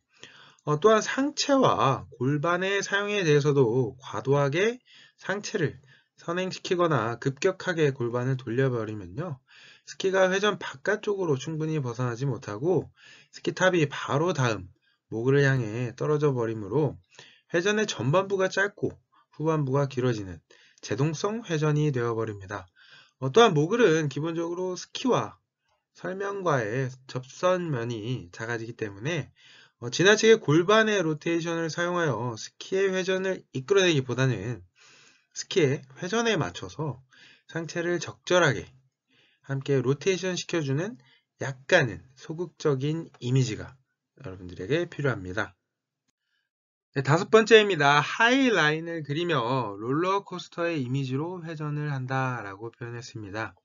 Speaker 1: 또한 상체와 골반의 사용에 대해서도 과도하게 상체를 선행시키거나 급격하게 골반을 돌려버리면요. 스키가 회전 바깥쪽으로 충분히 벗어나지 못하고 스키탑이 바로 다음 모글을 향해 떨어져 버리므로 회전의 전반부가 짧고 후반부가 길어지는 제동성 회전이 되어버립니다. 또한 모글은 기본적으로 스키와 설명과의 접선면이 작아지기 때문에 지나치게 골반의 로테이션을 사용하여 스키의 회전을 이끌어내기보다는 스키의 회전에 맞춰서 상체를 적절하게 함께 로테이션 시켜주는 약간은 소극적인 이미지가 여러분들에게 필요합니다. 네, 다섯 번째입니다. 하이라인을 그리며 롤러코스터의 이미지로 회전을 한다 라고 표현했습니다.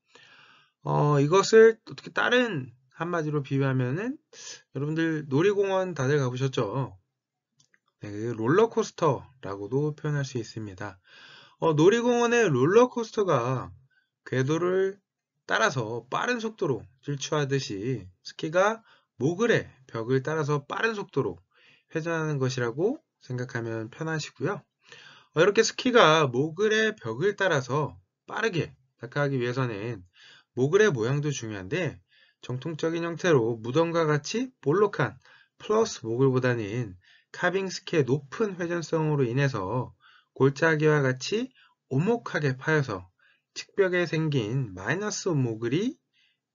Speaker 1: 이것을 어떻게 다른 한마디로 비유하면은 여러분들 놀이공원 다들 가보셨죠? 네, 롤러코스터라고도 표현할 수 있습니다. 놀이공원의 롤러코스터가 궤도를 따라서 빠른 속도로 질주하듯이 스키가 모글의 벽을 따라서 빠른 속도로 회전하는 것이라고 생각하면 편하시고요. 이렇게 스키가 모글의 벽을 따라서 빠르게 낙하하기 위해서는 모글의 모양도 중요한데 정통적인 형태로 무덤과 같이 볼록한 플러스 모글보다는 카빙 스키의 높은 회전성으로 인해서 골짜기와 같이 오목하게 파여서 측벽에 생긴 마이너스 모글이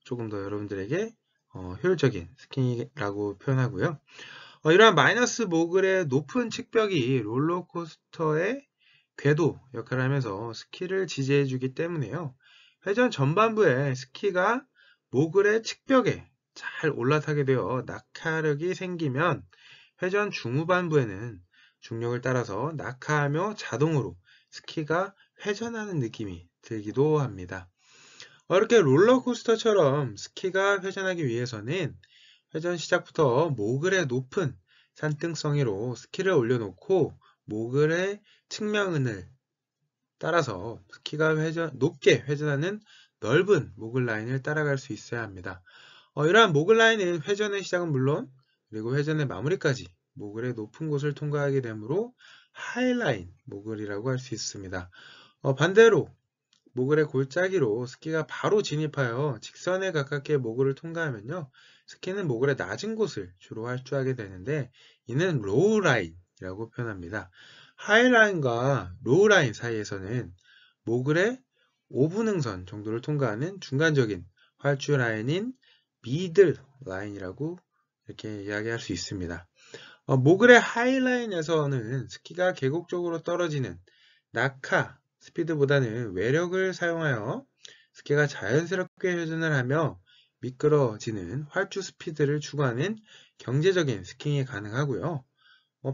Speaker 1: 조금 더 여러분들에게 효율적인 스키라고 표현하고요. 이러한 마이너스 모글의 높은 측벽이 롤러코스터의 궤도 역할을 하면서 스키를 지지해 주기 때문에요. 회전 전반부에 스키가 모글의 측벽에 잘 올라타게 되어 낙하력이 생기면 회전 중후반부에는 중력을 따라서 낙하하며 자동으로 스키가 회전하는 느낌이 들기도 합니다. 이렇게 롤러코스터처럼 스키가 회전하기 위해서는 회전 시작부터 모글의 높은 산등성이로 스키를 올려놓고 모글의 측면을 따라서 스키가 높게 회전하는 넓은 모글 라인을 따라갈 수 있어야 합니다. 이러한 모글 라인은 회전의 시작은 물론 그리고 회전의 마무리까지 모글의 높은 곳을 통과하게 되므로 하이라인 모글이라고 할 수 있습니다. 반대로 모글의 골짜기로 스키가 바로 진입하여 직선에 가깝게 모글을 통과하면요. 스키는 모글의 낮은 곳을 주로 활주하게 되는데 이는 로우 라인이라고 표현합니다. 하이라인과 로우 라인 사이에서는 모글의 5분응선 정도를 통과하는 중간적인 활주 라인인 미들 라인이라고 이렇게 이야기할 수 있습니다. 모글의 하이라인에서는 스키가 계곡적으로 떨어지는 낙하 스피드보다는 외력을 사용하여 스키가 자연스럽게 회전을 하며 미끄러지는 활주 스피드를 추구하는 경제적인 스킹이 가능하고요.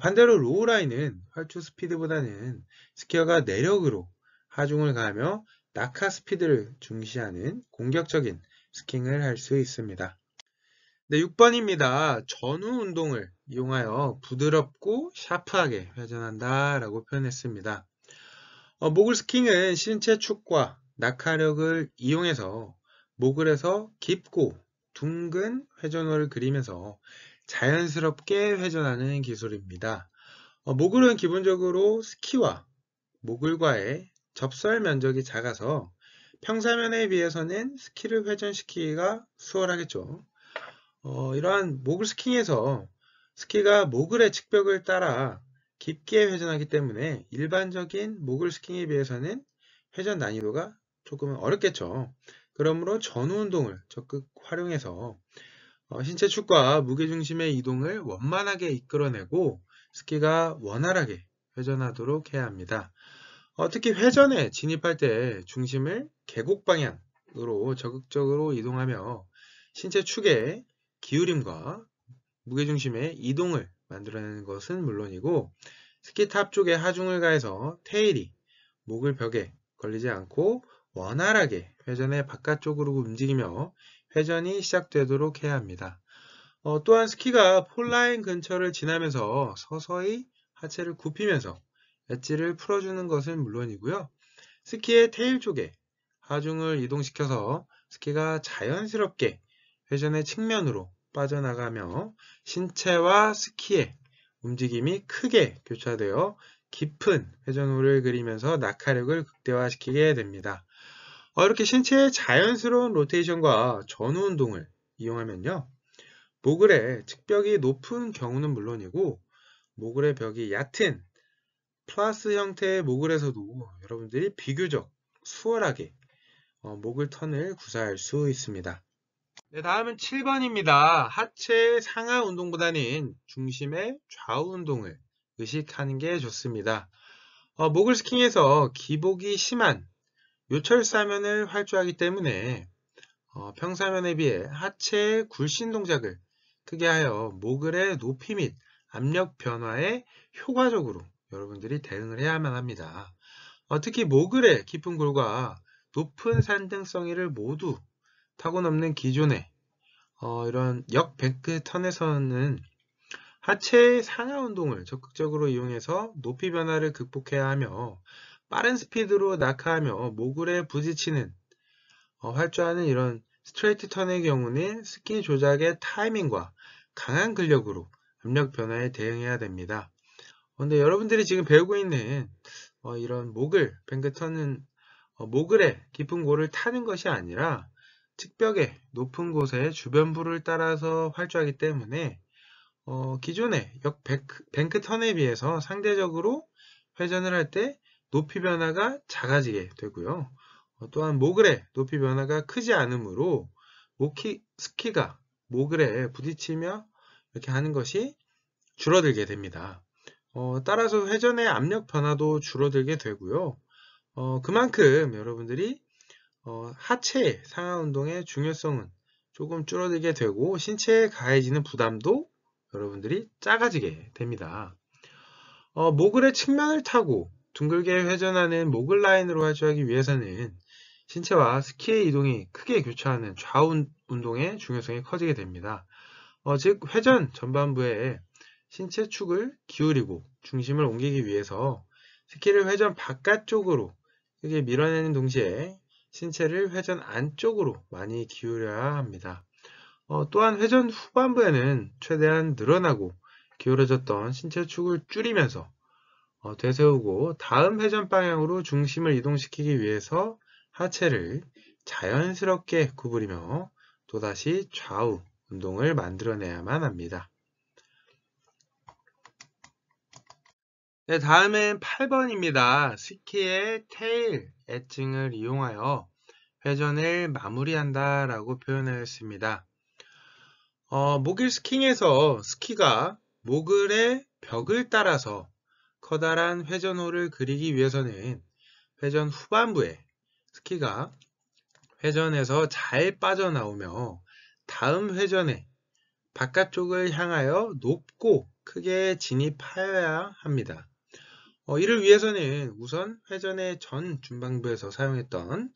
Speaker 1: 반대로 로우라인은 활주 스피드보다는 스키어가 내력으로 하중을 가하며 낙하 스피드를 중시하는 공격적인 스킹을 할 수 있습니다. 네, 6번입니다. 전후 운동을 이용하여 부드럽고 샤프하게 회전한다 라고 표현했습니다. 모글 스킹은 신체 축과 낙하력을 이용해서 모글에서 깊고 둥근 회전호를 그리면서 자연스럽게 회전하는 기술입니다. 모글은 기본적으로 스키와 모글과의 접설 면적이 작아서 평사면에 비해서는 스키를 회전시키기가 수월하겠죠. 이러한 모글 스킹에서 스키가 모글의 측벽을 따라 깊게 회전하기 때문에 일반적인 모글 스킹에 비해서는 회전 난이도가 조금 어렵겠죠. 그러므로 전후 운동을 적극 활용해서 신체 축과 무게중심의 이동을 원만하게 이끌어내고 스키가 원활하게 회전하도록 해야 합니다. 특히 회전에 진입할 때 중심을 계곡 방향으로 적극적으로 이동하며 신체 축의 기울임과 무게중심의 이동을 만들어내는 것은 물론이고 스키 탑 쪽에 하중을 가해서 테일이 목을 벽에 걸리지 않고 원활하게 회전의 바깥쪽으로 움직이며 회전이 시작되도록 해야 합니다. 또한 스키가 폴라인 근처를 지나면서 서서히 하체를 굽히면서 엣지를 풀어주는 것은 물론이고요. 스키의 테일 쪽에 하중을 이동시켜서 스키가 자연스럽게 회전의 측면으로 빠져나가며 신체와 스키의 움직임이 크게 교차되어 깊은 회전호를 그리면서 낙하력을 극대화시키게 됩니다. 이렇게 신체의 자연스러운 로테이션과 전후 운동을 이용하면요. 모글의 측벽이 높은 경우는 물론이고 모글의 벽이 얕은 플러스 형태의 모글에서도 여러분들이 비교적 수월하게 모글 턴을 구사할 수 있습니다. 네, 다음은 7번입니다. 하체 상하 운동보다는 중심의 좌우 운동을 의식하는 게 좋습니다. 모글 스킹에서 기복이 심한 요철사면을 활주하기 때문에 평사면에 비해 하체의 굴신 동작을 크게 하여 모글의 높이 및 압력 변화에 효과적으로 여러분들이 대응을 해야만 합니다. 특히 모글의 깊은 골과 높은 산등성이를 모두 타고 넘는 기존의 이런 역뱅크 턴에서는 하체의 상하 운동을 적극적으로 이용해서 높이 변화를 극복해야 하며 빠른 스피드로 낙하하며 모글에 부딪히는 활주하는 이런 스트레이트 턴의 경우는 스키 조작의 타이밍과 강한 근력으로 압력 변화에 대응해야 됩니다. 근데 여러분들이 지금 배우고 있는 이런 모글 뱅크 턴은 모글의 깊은 골을 타는 것이 아니라 측벽의 높은 곳의 주변부를 따라서 활주하기 때문에 기존의 뱅크 턴에 비해서 상대적으로 회전을 할 때 높이 변화가 작아지게 되고요. 또한 모글의 높이 변화가 크지 않으므로 스키가 모글에 부딪히며 이렇게 하는 것이 줄어들게 됩니다. 따라서 회전의 압력 변화도 줄어들게 되고요. 그만큼 여러분들이 하체 상하 운동의 중요성은 조금 줄어들게 되고 신체에 가해지는 부담도 여러분들이 작아지게 됩니다. 모글의 측면을 타고 둥글게 회전하는 모글 라인으로 활주하기 위해서는 신체와 스키의 이동이 크게 교차하는 좌우 운동의 중요성이 커지게 됩니다. 즉 회전 전반부에 신체 축을 기울이고 중심을 옮기기 위해서 스키를 회전 바깥쪽으로 크게 밀어내는 동시에 신체를 회전 안쪽으로 많이 기울여야 합니다. 또한 회전 후반부에는 최대한 늘어나고 기울어졌던 신체 축을 줄이면서 되세우고 다음 회전 방향으로 중심을 이동시키기 위해서 하체를 자연스럽게 구부리며 또다시 좌우 운동을 만들어내야만 합니다. 네, 다음은 8번입니다. 스키의 테일 엣징을 이용하여 회전을 마무리한다 라고 표현하였습니다. 모길 스킹에서 스키가 모글의 벽을 따라서 커다란 회전호를 그리기 위해서는 회전 후반부에 스키가 회전에서 잘 빠져나오며 다음 회전에 바깥쪽을 향하여 높고 크게 진입하여야 합니다. 이를 위해서는 우선 회전의 전 중반부에서 사용했던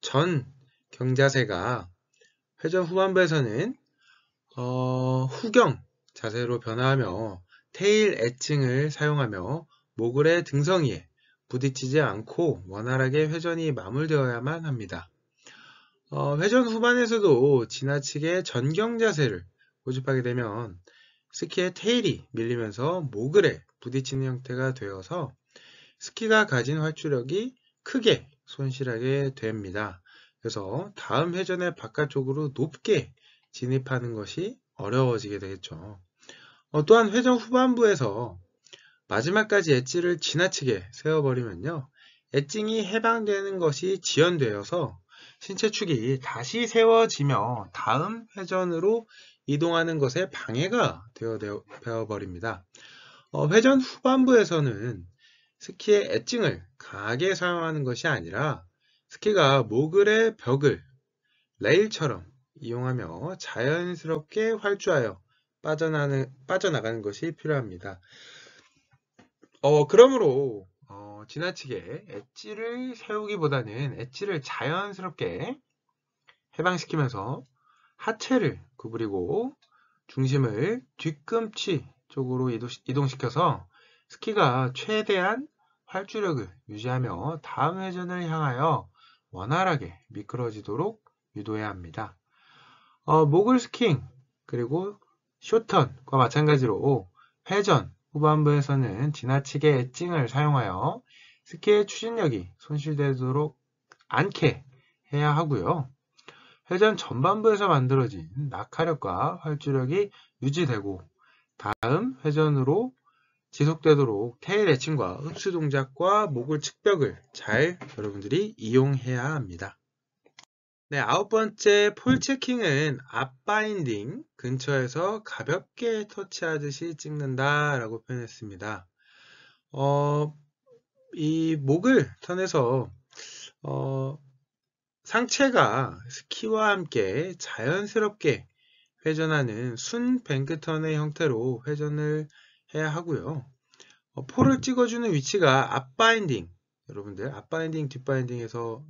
Speaker 1: 전 경자세가 회전 후반부에서는 후경 자세로 변화하며 테일 엣징을 사용하며 모글의 등성이에 부딪히지 않고 원활하게 회전이 마무리되어야만 합니다. 회전 후반에서도 지나치게 전경 자세를 고집하게 되면 스키의 테일이 밀리면서 모글에 부딪히는 형태가 되어서 스키가 가진 활주력이 크게 손실하게 됩니다. 그래서 다음 회전의 바깥쪽으로 높게 진입하는 것이 어려워지게 되겠죠. 또한 회전 후반부에서 마지막까지 엣지를 지나치게 세워버리면요. 엣징이 해방되는 것이 지연되어서 신체축이 다시 세워지며 다음 회전으로 이동하는 것에 방해가 되어버립니다. 회전 후반부에서는 스키의 엣징을 강하게 사용하는 것이 아니라 스키가 모글의 벽을 레일처럼 이용하며 자연스럽게 활주하여 빠져나가는 것이 필요합니다. 그러므로 지나치게 엣지를 세우기보다는 엣지를 자연스럽게 해방시키면서 하체를 구부리고 중심을 뒤꿈치 쪽으로 이동시켜서 스키가 최대한 활주력을 유지하며 다음 회전을 향하여 원활하게 미끄러지도록 유도해야 합니다. 모글 스킹 그리고 쇼턴과 마찬가지로 회전 후반부에서는 지나치게 엣징을 사용하여 스키의 추진력이 손실되도록 않게 해야 하고요. 회전 전반부에서 만들어진 낙하력과 활주력이 유지되고 다음 회전으로 지속되도록 테일 엣징과 흡수 동작과 모글 측벽을 잘 여러분들이 이용해야 합니다. 네, 9번째 폴 체킹은 앞바인딩 근처에서 가볍게 터치하듯이 찍는다 라고 표현했습니다. 이 모글 턴에서 상체가 스키와 함께 자연스럽게 회전하는 순 뱅크 턴의 형태로 회전을 해야 하고요. 폴을 찍어주는 위치가 앞바인딩, 여러분들 앞바인딩 뒷바인딩에서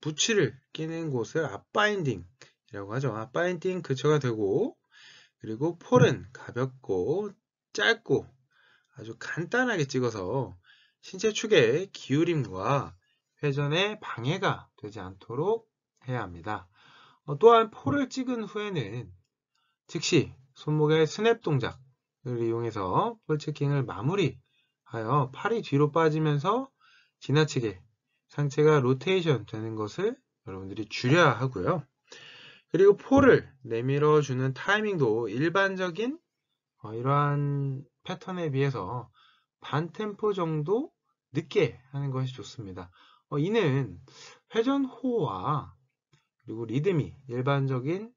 Speaker 1: 부츠를 끼는 곳을 앞바인딩 이라고 하죠. 파인팅 근처가 되고, 그리고 폴은 가볍고 짧고 아주 간단하게 찍어서 신체 축의 기울임과 회전에 방해가 되지 않도록 해야 합니다. 또한 폴을 찍은 후에는 즉시 손목의 스냅 동작을 이용해서 폴 체킹을 마무리하여 팔이 뒤로 빠지면서 지나치게 상체가 로테이션 되는 것을 여러분들이 줄여야 하고요. 그리고 폴을 내밀어 주는 타이밍도 일반적인 이러한 패턴에 비해서 반 템포 정도 늦게 하는 것이 좋습니다. 이는 회전 호와 그리고 리듬이 일반적인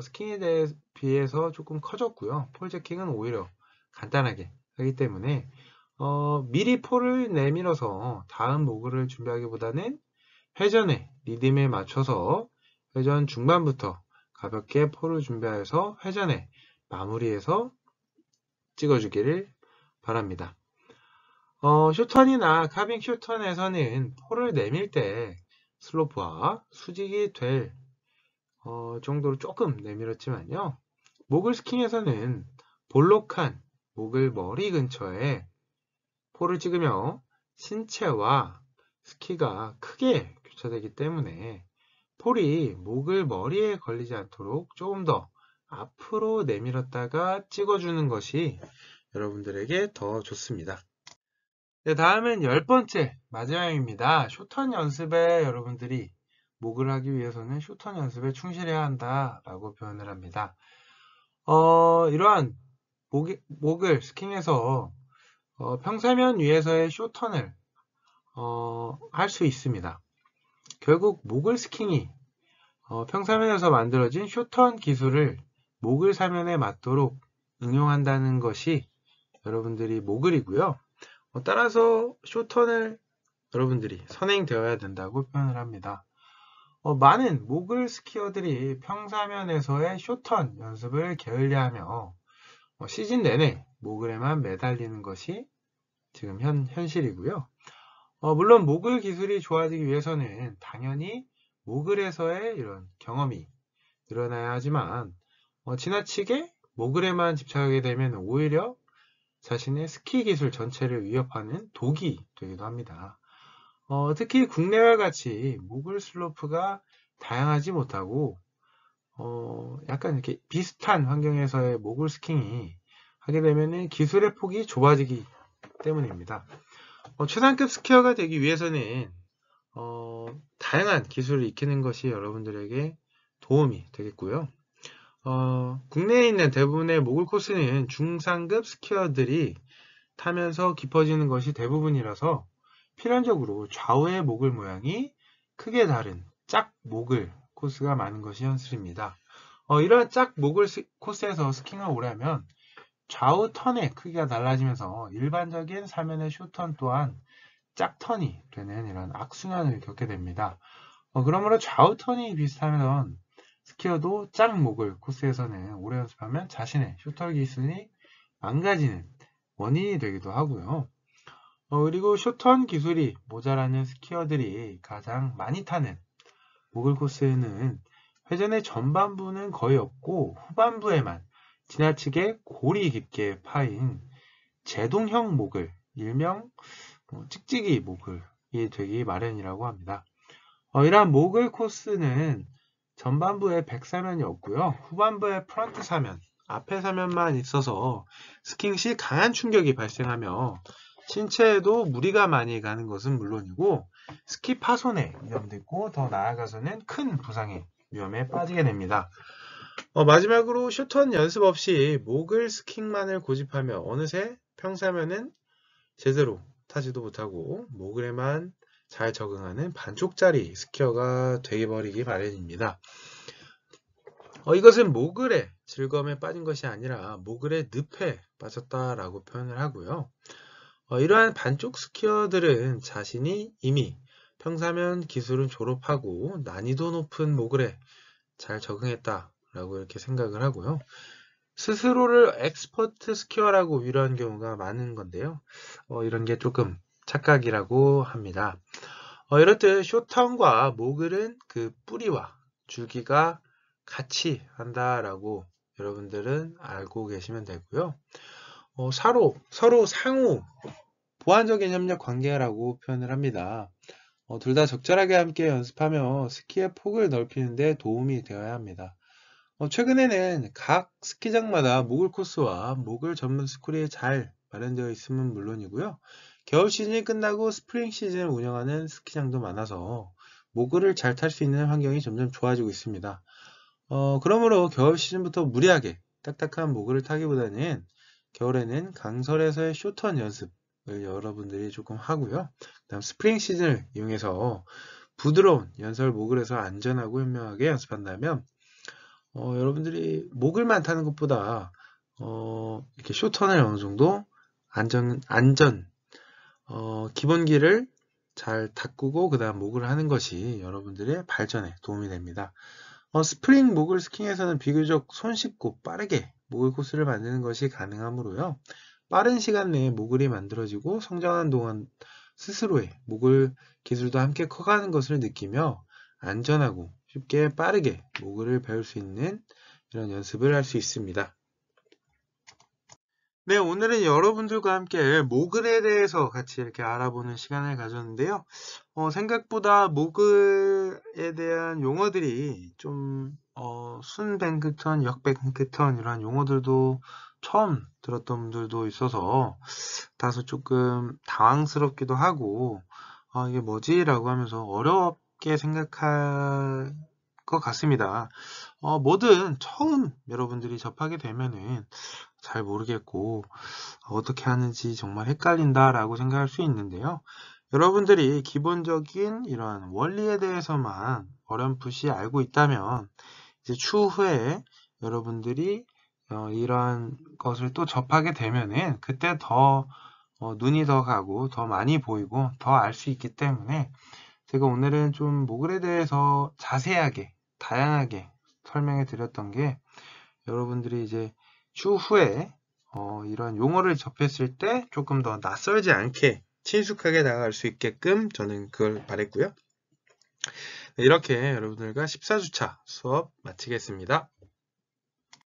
Speaker 1: 스킹에 비해서 조금 커졌고요. 폴 제킹은 오히려 간단하게 하기 때문에 미리 폴을 내밀어서 다음 모글을 준비하기보다는 회전의 리듬에 맞춰서 회전 중반부터 가볍게 폴을 준비해서 회전에 마무리해서 찍어주기를 바랍니다. 쇼턴이나 카빙 쇼턴에서는 폴을 내밀 때 슬로프와 수직이 될 정도로 조금 내밀었지만요. 모글 스킹에서는 볼록한 모글 머리 근처에 폴을 찍으며 신체와 스키가 크게 교차되기 때문에 폴이 모글 머리에 걸리지 않도록 조금 더 앞으로 내밀었다가 찍어주는 것이 여러분들에게 더 좋습니다. 네, 다음은 10번째 마지막입니다. 쇼턴 연습에 여러분들이 목을 하기 위해서는 쇼턴 연습에 충실해야 한다라고 표현을 합니다. 이러한 목을 스킹에서 평사면 위에서의 쇼턴을 할 수 있습니다. 결국 목을 스킹이 평사면에서 만들어진 쇼턴 기술을 목을 사면에 맞도록 응용한다는 것이 여러분들이 모글이고요. 따라서 쇼턴을 여러분들이 선행되어야 된다고 표현을 합니다. 많은 모글 스키어들이 평사면에서의 쇼턴 연습을 게을리하며 시즌 내내 모글에만 매달리는 것이 지금 현실이고요. 물론 모글 기술이 좋아지기 위해서는 당연히 모글에서의 이런 경험이 늘어나야 하지만 지나치게 모글에만 집착하게 되면 오히려 자신의 스키 기술 전체를 위협하는 독이 되기도 합니다. 특히 국내와 같이 모글 슬로프가 다양하지 못하고 약간 이렇게 비슷한 환경에서의 모글 스킹이 하게 되면 기술의 폭이 좁아지기 때문입니다. 최상급 스키어가 되기 위해서는 다양한 기술을 익히는 것이 여러분들에게 도움이 되겠고요. 국내에 있는 대부분의 모글 코스는 중상급 스키어들이 타면서 깊어지는 것이 대부분이라서 필연적으로 좌우의 모글 모양이 크게 다른 짝 모글 코스가 많은 것이 현실입니다. 이러한 짝 모글 코스에서 스킹을 오래 하면 좌우 턴의 크기가 달라지면서 일반적인 사면의 쇼턴 또한 짝턴이 되는 이런 악순환을 겪게 됩니다. 그러므로 좌우 턴이 비슷하면 스키어도 짝 모글 코스에서는 오래 연습하면 자신의 쇼터 기술이 망가지는 원인이 되기도 하고요. 그리고 쇼턴 기술이 모자라는 스키어들이 가장 많이 타는 모글 코스에는 회전의 전반부는 거의 없고 후반부에만 지나치게 골이 깊게 파인 제동형 모글, 일명 찍찍이 모글이 되기 마련이라고 합니다. 이러한 모글 코스는 전반부에 백사면이 없고요. 후반부에 프런트 사면, 앞에 사면만 있어서 스킹 시 강한 충격이 발생하며 신체에도 무리가 많이 가는 것은 물론이고 스키 파손의 위험도 있고 더 나아가서는 큰 부상의 위험에 빠지게 됩니다. 마지막으로 쇼턴 연습 없이 모글 스킹만을 고집하며 어느새 평사면은 제대로 타지도 못하고 모글에만 잘 적응하는 반쪽짜리 스키어가 되어버리기 마련입니다. 이것은 모글의 즐거움에 빠진 것이 아니라 모글의 늪에 빠졌다라고 표현을 하고요. 이러한 반쪽 스키어들은 자신이 이미 평사면 기술은 졸업하고 난이도 높은 모글에 잘 적응했다라고 이렇게 생각을 하고요. 스스로를 엑스퍼트 스키어라고 위로한 경우가 많은 건데요. 이런 게 조금 착각이라고 합니다. 이렇듯 쇼턴과 모글은 그 뿌리와 줄기가 같이 한다라고 여러분들은 알고 계시면 되고요. 서로 상호 보완적인 협력 관계라고 표현을 합니다. 둘 다 적절하게 함께 연습하며 스키의 폭을 넓히는 데 도움이 되어야 합니다. 최근에는 각 스키장마다 모글 코스와 모글 전문 스쿨이 잘 마련되어 있음은 물론이고요. 겨울 시즌이 끝나고 스프링 시즌을 운영하는 스키장도 많아서 모글을 잘 탈 수 있는 환경이 점점 좋아지고 있습니다. 그러므로 겨울 시즌부터 무리하게 딱딱한 모글을 타기보다는 겨울에는 강설에서의 쇼턴 연습을 여러분들이 조금 하고요. 그다음 스프링 시즌을 이용해서 부드러운 연설 모글에서 안전하고 현명하게 연습한다면 여러분들이 모글만 타는 것보다 이렇게 쇼턴을 어느 정도 기본기를 잘 닦고 그 다음 모글을 하는 것이 여러분들의 발전에 도움이 됩니다. 스프링 모글 스킹에서는 비교적 손쉽고 빠르게 모글 코스를 만드는 것이 가능하므로요. 빠른 시간 내에 모글이 만들어지고 성장하는 동안 스스로의 모글 기술도 함께 커가는 것을 느끼며 안전하고 쉽게 빠르게 모글을 배울 수 있는 이런 연습을 할 수 있습니다. 네, 오늘은 여러분들과 함께 모글에 대해서 같이 이렇게 알아보는 시간을 가졌는데요. 생각보다 모글에 대한 용어들이 좀, 순뱅크턴, 역뱅크턴 이런 용어들도 처음 들었던 분들도 있어서 다소 조금 당황스럽기도 하고, 이게 뭐지? 라고 하면서 어렵게 생각할 것 같습니다. 뭐든 처음 여러분들이 접하게 되면은 잘 모르겠고 어떻게 하는지 정말 헷갈린다라고 생각할 수 있는데요. 여러분들이 기본적인 이러한 원리에 대해서만 어렴풋이 알고 있다면 이제 추후에 여러분들이 이러한 것을 또 접하게 되면은 그때 더 눈이 더 가고 더 많이 보이고 더 알 수 있기 때문에 제가 오늘은 좀 모글에 대해서 자세하게 다양하게 설명해 드렸던 게 여러분들이 이제 추후에 이런 용어를 접했을 때 조금 더 낯설지 않게 친숙하게 다가갈 수 있게끔 저는 그걸 바랬고요. 네, 이렇게 여러분들과 14주차 수업 마치겠습니다.